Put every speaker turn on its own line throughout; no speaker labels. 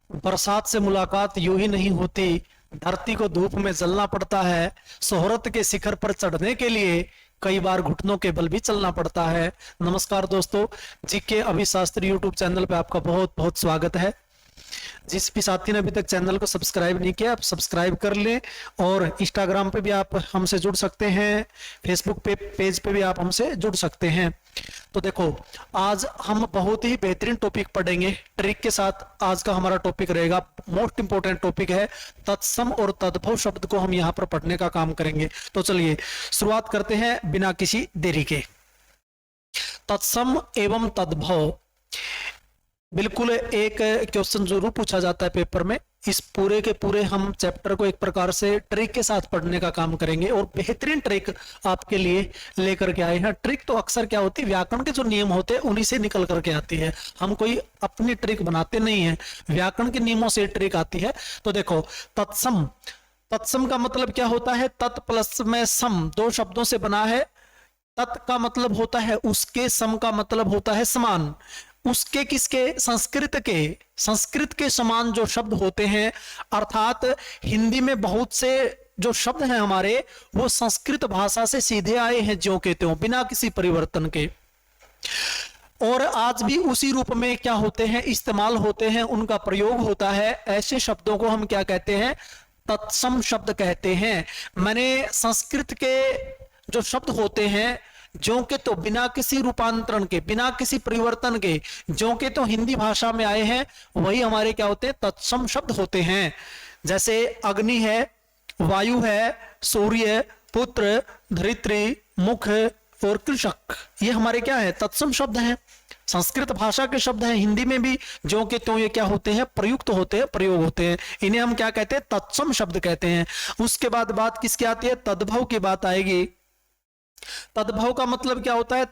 बरसात से मुलाकात यूं ही नहीं होती, धरती को धूप में जलना पड़ता है। शोहरत के शिखर पर चढ़ने के लिए कई बार घुटनों के बल भी चलना पड़ता है। नमस्कार दोस्तों, जीके अभिशास्त्री यूट्यूब चैनल पे आपका बहुत बहुत स्वागत है। जिस भी साथी ने अभी तक चैनल को सब्सक्राइब नहीं किया, आप सब्सक्राइब कर लें। और इंस्टाग्राम पे भी आप हमसे जुड़ सकते हैं, फेसबुक पेज पे भी आप हमसे जुड़ सकते हैं। तो देखो, आज हम बहुत ही बेहतरीन टॉपिक पढ़ेंगे ट्रिक के साथ। आज का हमारा टॉपिक रहेगा, मोस्ट इंपोर्टेंट टॉपिक है, तत्सम और तद्भव शब्द को हम यहाँ पर पढ़ने का काम करेंगे। तो चलिए शुरुआत करते हैं बिना किसी देरी के। तत्सम एवं तद्भव बिल्कुल एक क्वेश्चन जरूर पूछा जाता है पेपर में। इस पूरे के पूरे हम चैप्टर को एक प्रकार से ट्रिक के साथ पढ़ने का काम करेंगे और बेहतरीन ट्रिक आपके लिए लेकर के आए हैं। ट्रिक तो अक्सर क्या होती है, व्याकरण के जो नियम होते हैं उन्हीं से निकल करके आती है। हम कोई अपनी ट्रिक बनाते नहीं है, व्याकरण के नियमों से ट्रिक आती है। तो देखो, तत्सम, तत्सम का मतलब क्या होता है? तत् प्लस में सम, दो शब्दों से बना है। तत् का मतलब होता है उसके, सम का मतलब होता है समान। उसके किसके? संस्कृत के समान जो शब्द होते हैं, अर्थात हिंदी में बहुत से जो शब्द हैं हमारे, वो संस्कृत भाषा से सीधे आए हैं, ज्यों के त्यों, बिना किसी परिवर्तन के। और आज भी उसी रूप में क्या होते हैं, इस्तेमाल होते हैं, उनका प्रयोग होता है। ऐसे शब्दों को हम क्या कहते हैं? तत्सम शब्द कहते हैं। माने संस्कृत के जो शब्द होते हैं, ज्यों के तो बिना किसी रूपांतरण के, बिना किसी परिवर्तन के, ज्यों के तो हिंदी भाषा में आए हैं, वही हमारे क्या होते हैं? तत्सम शब्द होते हैं। जैसे अग्नि है, वायु है, सूर्य, पुत्र, धरित्री, मुख और कृषक, ये हमारे क्या है? तत्सम शब्द हैं, संस्कृत भाषा के शब्द हैं। हिंदी में भी ज्यों के त्यों ये क्या होते हैं? प्रयुक्त होते हैं, प्रयोग होते हैं। इन्हें हम क्या कहते हैं? तत्सम शब्द कहते हैं। उसके बाद बात किसकी आती है? तद्भव की बात आएगी। तद्भव का मतलब क्या होता है?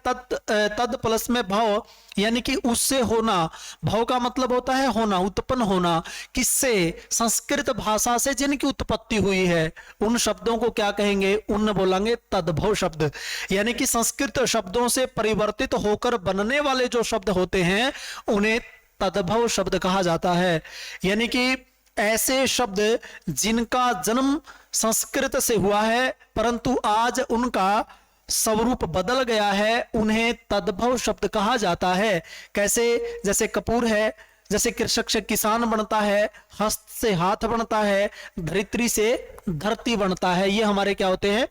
तद प्लस में भव, यानी कि उससे होना। भव का मतलब होता है होना, उत्पन्न होना। किससे? संस्कृत भाषा से जिनकी उत्पत्ति हुई है, उन शब्दों को क्या कहेंगे? उन बोलेंगे तद्भव शब्द। यानी कि संस्कृत शब्दों से परिवर्तित होकर बनने वाले जो शब्द होते हैं, उन्हें तद्भव शब्द कहा जाता है। यानी कि ऐसे शब्द जिनका जन्म संस्कृत से हुआ है, परंतु आज उनका स्वरूप बदल गया है, उन्हें तद्भव शब्द कहा जाता है। कैसे? जैसे कपूर है, जैसे कृषक से किसान बनता है, हस्त से हाथ बनता है, धरित्री से धरती बनता है, ये हमारे क्या होते हैं?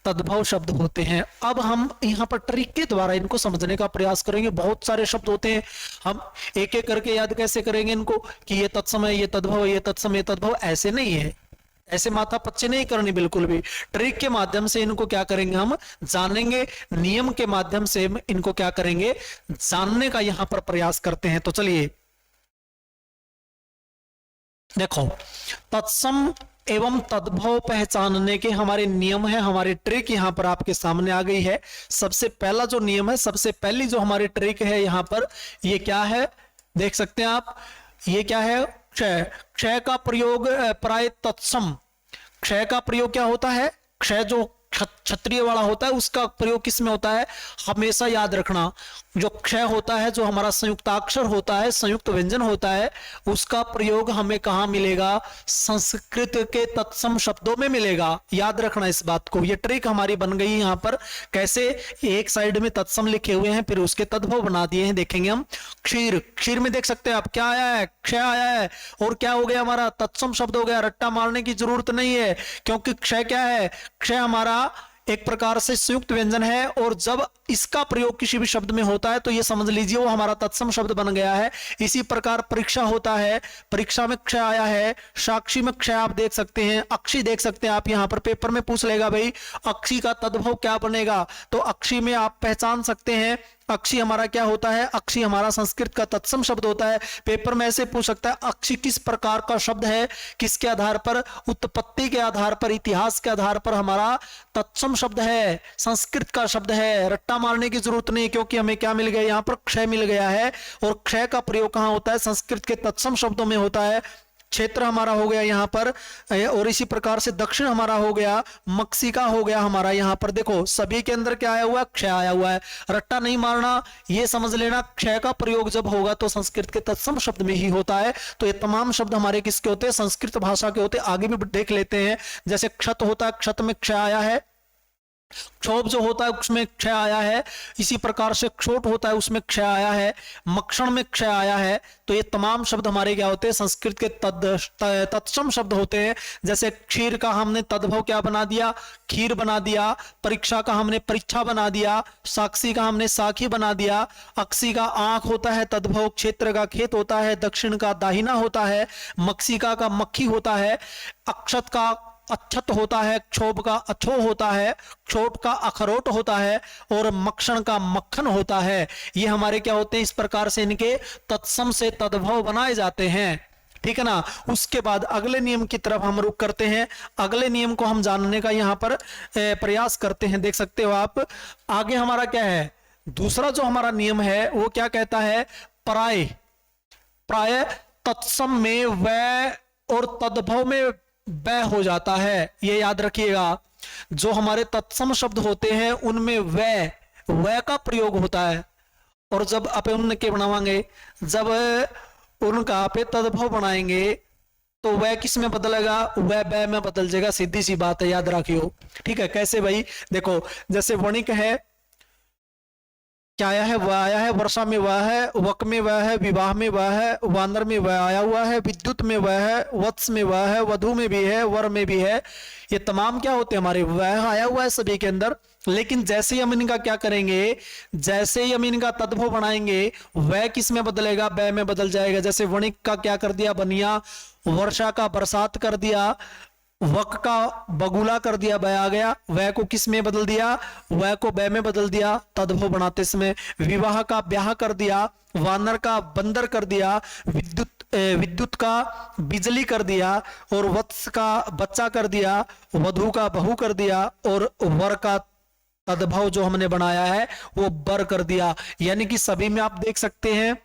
तद्भव शब्द होते हैं। अब हम यहाँ पर ट्रिक के द्वारा इनको समझने का प्रयास करेंगे। बहुत सारे शब्द होते हैं, हम एक एक करके याद कैसे करेंगे इनको कि ये तत्सम है, ये तद्भव, ये तत्सम, ये तद्भव? ऐसे नहीं है, ऐसे माथा पच्चे नहीं करनी बिल्कुल भी। ट्रिक के माध्यम से इनको क्या करेंगे? हम जानेंगे, नियम के माध्यम से इनको क्या करेंगे? जानने का यहां पर प्रयास करते हैं। तो चलिए देखो, तत्सम एवं तद्भव पहचानने के हमारे नियम है, हमारी ट्रिक यहां पर आपके सामने आ गई है। सबसे पहला जो नियम है, सबसे पहली जो हमारी ट्रिक है यहां पर, ये क्या है? देख सकते हैं आप, ये क्या है? क्षय। क्षय का प्रयोग प्राय तत्सम, क्षय का प्रयोग क्या होता है? क्षय जो क्षत्रिय वाला होता है, उसका प्रयोग किस में होता है? हमेशा याद रखना, जो क्षय होता है, जो हमारा संयुक्ताक्षर होता है, संयुक्त व्यंजन होता है, उसका प्रयोग हमें कहां मिलेगा? संस्कृत के तत्सम शब्दों में मिलेगा। याद रखना इस बात को। ये ट्रिक हमारी बन गई यहां पर। कैसे? एक साइड में तत्सम लिखे हुए हैं, फिर उसके तद्भव बना दिए हैं। देखेंगे हम। क्षीर, क्षीर में देख सकते हैं आप, क्या आया है? क्षय आया है, और क्या हो गया हमारा? तत्सम शब्द हो गया। रट्टा मारने की जरूरत नहीं है, क्योंकि क्षय क्या है? क्षय हमारा एक प्रकार से संयुक्त व्यंजन है, और जब इसका प्रयोग किसी भी शब्द में होता है तो ये समझ लीजिए वो हमारा तत्सम शब्द बन गया है। इसी प्रकार परीक्षा होता है, परीक्षा में क्षय आया है, साक्षी में क्षय आप देख सकते हैं, अक्षी देख सकते हैं आप। यहां पर पेपर में पूछ लेगा भाई अक्षी का तद्भव क्या बनेगा, तो अक्षी में आप पहचान सकते हैं अक्षी हमारा क्या होता है? अक्षी हमारा संस्कृत का तत्सम शब्द होता है। पेपर में ऐसे पूछ सकता है अक्षी किस प्रकार का शब्द है, किसके आधार पर? उत्पत्ति के आधार पर, इतिहास के आधार पर हमारा तत्सम शब्द है, संस्कृत का शब्द है। रट्टा मारने की जरूरत नहीं, क्योंकि हमें क्या मिल गया? यहाँ पर क्षय मिल गया है। और क्षय का प्रयोग कहां होता है? संस्कृत के तत्सम शब्दों में होता है। क्षेत्र हमारा हो गया यहाँ पर, और इसी प्रकार से दक्षिण हमारा हो गया, मक्षिका हो गया हमारा। यहाँ पर देखो सभी के अंदर क्या आया हुआ है, क्षय आया हुआ है। रट्टा नहीं मारना, ये समझ लेना क्षय का प्रयोग जब होगा तो संस्कृत के तत्सम शब्द में ही होता है। तो ये तमाम शब्द हमारे किसके होते हैं, संस्कृत भाषा के होते हैं। आगे भी देख लेते हैं, जैसे क्षत होता है, क्षत में क्षय आया है। क्षोभ जो होता है उसमें क्षय आया है। इसी प्रकार से क्षोट होता है, उसमें क्षय आया है। मक्षण में क्षय आया है। तो ये तमाम शब्द हमारे क्या होते हैं, संस्कृत के तत्सम शब्द होते हैं। जैसे क्षीर का हमने तद्भव क्या बना दिया, खीर बना दिया। परीक्षा का हमने परीक्षा बना दिया। साक्षी का हमने साखी बना दिया। अक्षी का आंख होता है तद्भव, क्षेत्र का खेत होता है, दक्षिण का दाहिना होता है, मक्षिका का मक्खी होता है, अक्षत का अच्छत होता है, क्षोभ का अछो होता है, क्षोट का अखरोट होता है, और मक्षण का मक्खन होता है। ये हमारे क्या होते हैं, इस प्रकार से इनके तत्सम से तद्भव बनाए जाते हैं। ठीक है ना। उसके बाद अगले नियम की तरफ हम रुख करते हैं। अगले नियम को हम जानने का यहाँ पर प्रयास करते हैं। देख सकते हो आप, आगे हमारा क्या है, दूसरा जो हमारा नियम है वो क्या कहता है, प्राय प्राय तत्सम में वै और तद्भव में वै हो जाता है। ये याद रखिएगा, जो हमारे तत्सम शब्द होते हैं उनमें वै का प्रयोग होता है। और जब आप उनके बनावांगे, जब उनका पे तद्भव बनाएंगे तो वह किस में बदलेगा, वह बै में बदल जाएगा। सीधी सी बात है, याद रखियो। ठीक है, कैसे भाई, देखो जैसे वणिक है, क्या आया है, वह आया है। वर्षा में वह है, वक में वह है, विवाह में वह है, वानर में वह आया हुआ है, विद्युत में वह है, वत्स में वह है, वधु में भी है, वर में भी है। ये तमाम क्या होते हैं हमारे, वह आया हुआ है सभी के अंदर। लेकिन जैसे ही हम इनका क्या करेंगे, जैसे ही हम इनका तद्भव बनाएंगे, वह किस में बदलेगा, बै में बदल जाएगा। जैसे वणिक का क्या कर दिया, बनिया। वर्षा का बरसात कर दिया। वक का बगुला कर दिया, बै आ गया। वह को किस में बदल दिया, वह को बै में बदल दिया तद्भव बनाते समय। विवाह का ब्याह कर दिया। वानर का बंदर कर दिया। विद्युत का बिजली कर दिया। और वत्स का बच्चा कर दिया। वधु का बहू कर दिया। और वर का तद्भव जो हमने बनाया है वो बर कर दिया। यानी कि सभी में आप देख सकते हैं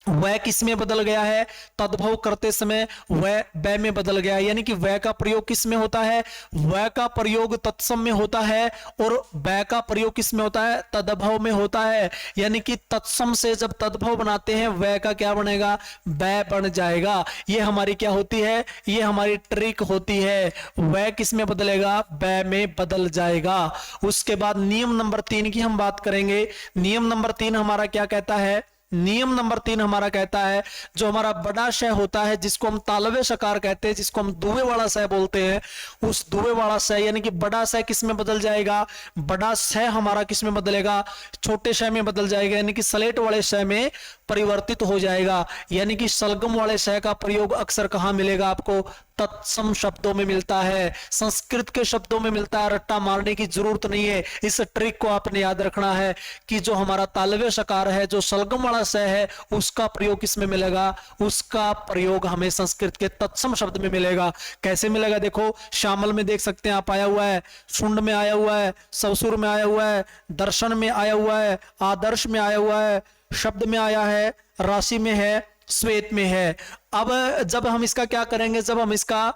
वह किस में बदल गया है, तद्भव करते समय वह बै में बदल गया। यानी कि वह का प्रयोग किस में होता है, वह का प्रयोग तत्सम में होता है, और बै का प्रयोग किस में होता है, तद्भव में होता है। यानी कि तत्सम से जब तद्भव बनाते हैं वह का क्या बनेगा, बै बन जाएगा। ये हमारी क्या होती है, ये हमारी ट्रिक होती है। वह किस में बदलेगा, बै में बदल जाएगा। उसके बाद नियम नंबर 3 की हम बात करेंगे। नियम नंबर 3 हमारा क्या कहता है, नियम नंबर 3 हमारा कहता है, जो हमारा बड़ा शय होता है जिसको हम तालव्य सकार कहते हैं, जिसको हम दुवे वाला शय बोलते हैं, उस दुवे वाला शय यानी कि बड़ा शय किस में बदल जाएगा, बड़ा शय हमारा किस में बदलेगा, छोटे शय में बदल जाएगा। यानी कि सलेट वाले शय में परिवर्तित हो जाएगा। यानी कि सलगम वाले शय का प्रयोग अक्सर कहां मिलेगा आपको, तत्सम शब्दों में मिलता है, संस्कृत के शब्दों में मिलता है। रट्टा मारने की जरूरत नहीं है। इस ट्रिक को आपने याद रखना है कि जो हमारा तालव्य सकार है, जो सलगम वाला शय है, उसका प्रयोग किस में मिलेगा, उसका प्रयोग हमें संस्कृत के तत्सम शब्द में मिलेगा। कैसे मिलेगा, देखो श्यामल में देख सकते हैं आप आया हुआ है, शुंड में आया हुआ है, ससुर में आया हुआ है, दर्शन में आया हुआ है, आदर्श में आया हुआ है, शब्द में आया है, राशि में है, श्वेत में है। अब जब हम इसका क्या करेंगे, जब हम इसका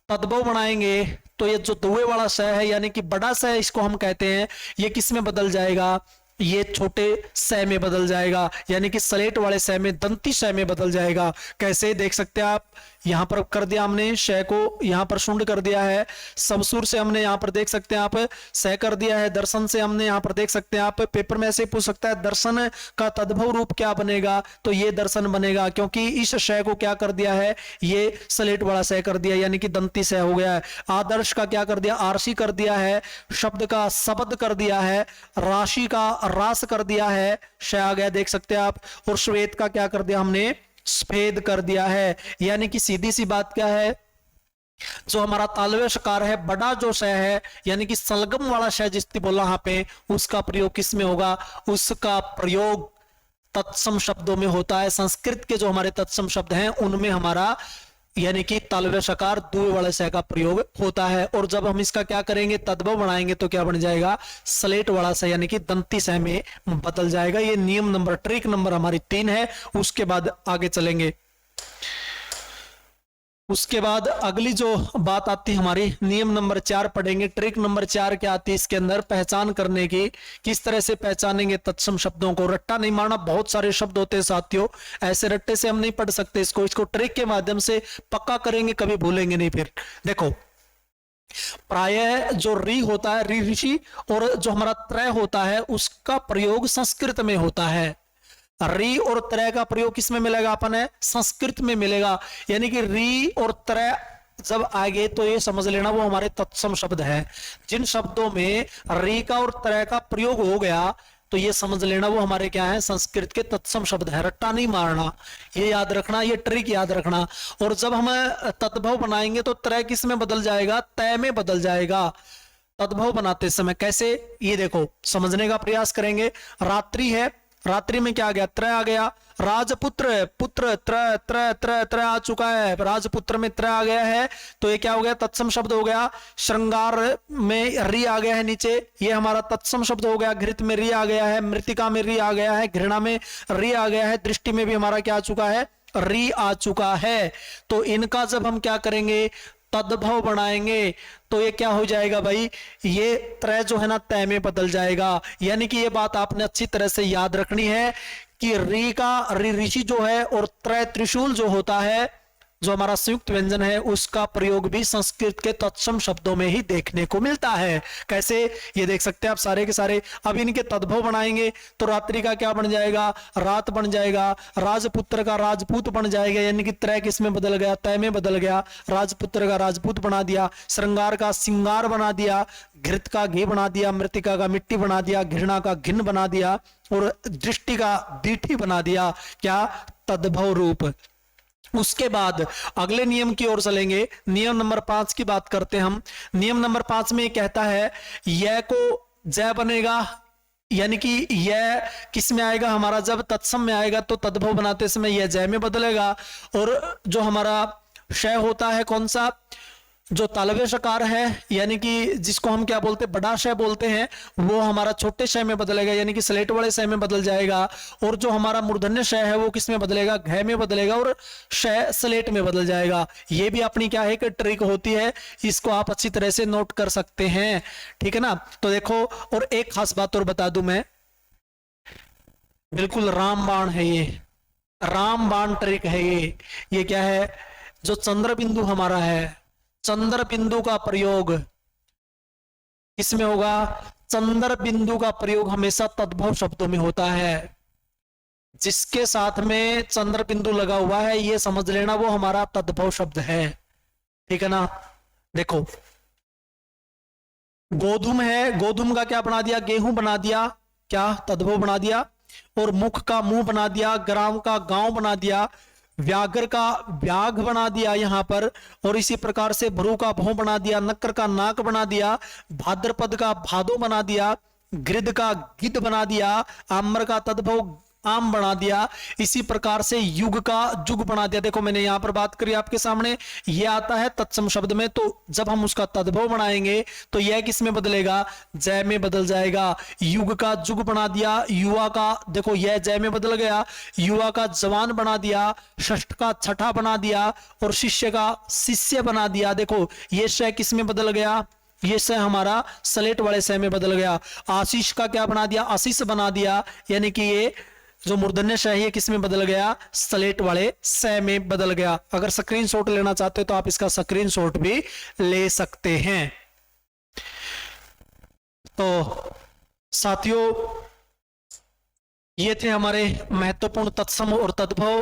तद्भव बनाएंगे तो ये जो दुवे वाला शय है यानी कि बड़ा शय इसको हम कहते हैं, ये किस में बदल जाएगा, ये छोटे शय में बदल जाएगा। यानी कि सलेट वाले शय में, दंती शय में बदल जाएगा। कैसे देख सकते हैं आप, यहां पर कर दिया हमने शय को, यहां पर शुंड कर दिया है, सबसुर से हमने यहां पर देख सकते हैं आप शय कर दिया है, दर्शन से हमने यहां पर देख सकते हैं आप, पेपर में ऐसे पूछ सकता है दर्शन का तद्भव रूप क्या बनेगा, तो ये दर्शन बनेगा, क्योंकि इस शय को क्या कर दिया है, ये सलेट वाला शय कर दिया यानी कि दंती शय हो गया है। आदर्श का क्या कर दिया, आरसी कर दिया है, शब्द का शब्द कर दिया है, राशि का रास कर दिया है, शय आ गया देख सकते हैं आप, और श्वेत का क्या कर दिया हमने, स्फेद कर दिया है। यानी कि सीधी सी बात क्या है, जो हमारा तालव्य सकार है, बड़ा जो शय है यानी कि सलगम वाला शय जिसने बोला यहाँ पे, उसका प्रयोग किस में होगा, उसका प्रयोग तत्सम शब्दों में होता है। संस्कृत के जो हमारे तत्सम शब्द हैं उनमें हमारा यानी कि तालव्य सकार दुवे वाले शय का प्रयोग होता है। और जब हम इसका क्या करेंगे, तद्भव बनाएंगे तो क्या बन जाएगा, सलेट वाला शय यानी कि दंती शय में बदल जाएगा। ये नियम नंबर, ट्रिक नंबर हमारी 3 है। उसके बाद आगे चलेंगे। उसके बाद अगली जो बात आती है हमारी, नियम नंबर 4 पढ़ेंगे। ट्रिक नंबर 4 क्या आती है इसके अंदर, पहचान करने की। किस तरह से पहचानेंगे तत्सम शब्दों को। रट्टा नहीं मारना, बहुत सारे शब्द होते हैं साथियों, ऐसे रट्टे से हम नहीं पढ़ सकते इसको ट्रिक के माध्यम से पक्का करेंगे, कभी भूलेंगे नहीं। फिर देखो, प्रायः जो री होता है, री ऋषि, और जो हमारा त्रय होता है उसका प्रयोग संस्कृत में होता है। री और त्रय का प्रयोग किस में मिलेगा अपन है, संस्कृत में मिलेगा। यानी कि री और त्रय जब आगे तो ये समझ लेना वो हमारे तत्सम शब्द है। जिन शब्दों में री का और त्रय का प्रयोग हो गया तो ये समझ लेना वो हमारे क्या है, संस्कृत के तत्सम शब्द है। रट्टा नहीं मारना, ये याद रखना, ये ट्रिक याद रखना। और जब हम तद्भव बनाएंगे तो त्रय किस में बदल जाएगा, तय में बदल जाएगा तद्भव बनाते समय। कैसे, ये देखो समझने का प्रयास करेंगे। रात्रि है, रात्रि में क्या आ गया, त्रय आ गया। राजपुत्र, पुत्र, त्रय त्रय त्रय त्रय आ चुका है, राजपुत्र में त्रय आ गया है, तो ये क्या हो गया, तत्सम शब्द हो गया। श्रृंगार में री आ गया है नीचे, ये हमारा तत्सम शब्द हो गया। घृत में री आ गया है, मृतिका में री आ गया है, घृणा में री आ गया है, दृष्टि में भी हमारा क्या आ चुका है, री आ चुका है। तो इनका जब हम क्या करेंगे, तद्भव बनाएंगे तो ये क्या हो जाएगा भाई, ये त्रय जो है ना तय में बदल जाएगा। यानी कि ये बात आपने अच्छी तरह से याद रखनी है कि री का री ऋषि जो है और त्रय त्रिशूल जो होता है, जो हमारा संयुक्त व्यंजन है, उसका प्रयोग भी संस्कृत के तत्सम शब्दों में ही देखने को मिलता है। कैसे, ये देख सकते हैं आप सारे के सारे। अब इनके तद्भव बनाएंगे तो रात्रि का क्या बन जाएगा, रात बन जाएगा। राजपुत्र का राजपूत बन जाएगा, यानी कि त्रय किस में बदल गया, तय में बदल गया। राजपुत्र का राजपूत बना दिया, श्रृंगार का सिंगार बना दिया, घृत का घी बना दिया, मृतिका का मिट्टी बना दिया, घृणा का घिन बना दिया, और दृष्टि का दीठी बना दिया। क्या, तद्भव रूप। उसके बाद अगले नियम की ओर चलेंगे। नियम नंबर 5 की बात करते हैं हम। नियम नंबर 5 में कहता है यह को जय बनेगा, यानी कि यह किस में आएगा हमारा, जब तत्सम में आएगा तो तद्भव बनाते समय यह जय में बदलेगा। और जो हमारा शय होता है कौन सा, जो तालव्य शकार है, यानी कि जिसको हम क्या बोलते हैं, बड़ा शय बोलते हैं, वो हमारा छोटे शय में बदलेगा, यानी कि स्लेट वाले शय में बदल जाएगा। और जो हमारा मूर्धन्य शय है वो किस में बदलेगा, घय में बदलेगा, और शय स्लेट में बदल जाएगा। ये भी अपनी क्या है कि ट्रिक होती है, इसको आप अच्छी तरह से नोट कर सकते हैं, ठीक है ना। तो देखो, और एक खास बात और बता दूं मैं, बिल्कुल रामबाण है ये, रामबाण ट्रिक है ये क्या है, जो चंद्र बिंदु हमारा है, चंद्र बिंदु का प्रयोग किसमें होगा, चंद्र बिंदु का प्रयोग हमेशा तद्भव शब्दों में होता है। जिसके साथ में चंद्र बिंदु लगा हुआ है ये समझ लेना वो हमारा तद्भव शब्द है, ठीक है ना। देखो, गोधूम है, गोधूम का क्या बना दिया, गेहूं बना दिया, क्या तद्भव बना दिया। और मुख का मुंह बना दिया, ग्राम का गांव बना दिया, व्याघ्र का व्याघ बना दिया यहां पर। और इसी प्रकार से भ्रू का भौं बना दिया, नक्कर का नाक बना दिया, भाद्रपद का भादो बना दिया, गृध का गिद्ध बना दिया, आम्र का तद्भव आम बना दिया। इसी प्रकार से युग का जुग बना दिया। देखो मैंने यहां पर बात करी आपके सामने, ये आता है तत्सम शब्द में, तो जब हम उसका तद्भव बनाएंगे तो यह किस में बदलेगा, जय में बदल जाएगा। युग का जुग बना दिया, युवा का, देखो यह जय में बदल गया, युवा का जवान बना दिया, षष्ठ का छठा बना दिया, और शिष्य का शिष्य बना दिया। देखो यह शय किस में बदल गया, ये शय हमारा स्लेट वाले शय में बदल गया। आशीष का क्या बना दिया, आशीष बना दिया, यानी कि ये जो मूर्धन्य शय है किस में बदल गया, स्लेट वाले शय में बदल गया। अगर स्क्रीनशॉट लेना चाहते हो तो आप इसका स्क्रीनशॉट भी ले सकते हैं। तो साथियों, ये थे हमारे महत्वपूर्ण तत्सम और तद्भव।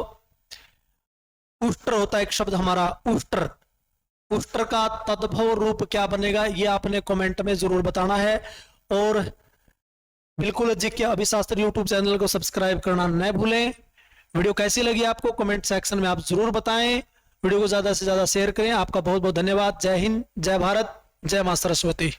उष्ट्र होता है एक शब्द हमारा, उष्ट्र, उष्ट्र का तद्भव रूप क्या बनेगा ये आपने कमेंट में जरूर बताना है। और बिल्कुल जीके अभिशास्त्र यूट्यूब चैनल को सब्सक्राइब करना न भूलें। वीडियो कैसी लगी आपको कमेंट सेक्शन में आप जरूर बताएं। वीडियो को ज्यादा से ज्यादा शेयर करें। आपका बहुत बहुत धन्यवाद। जय हिंद, जय भारत, जय मां सरस्वती।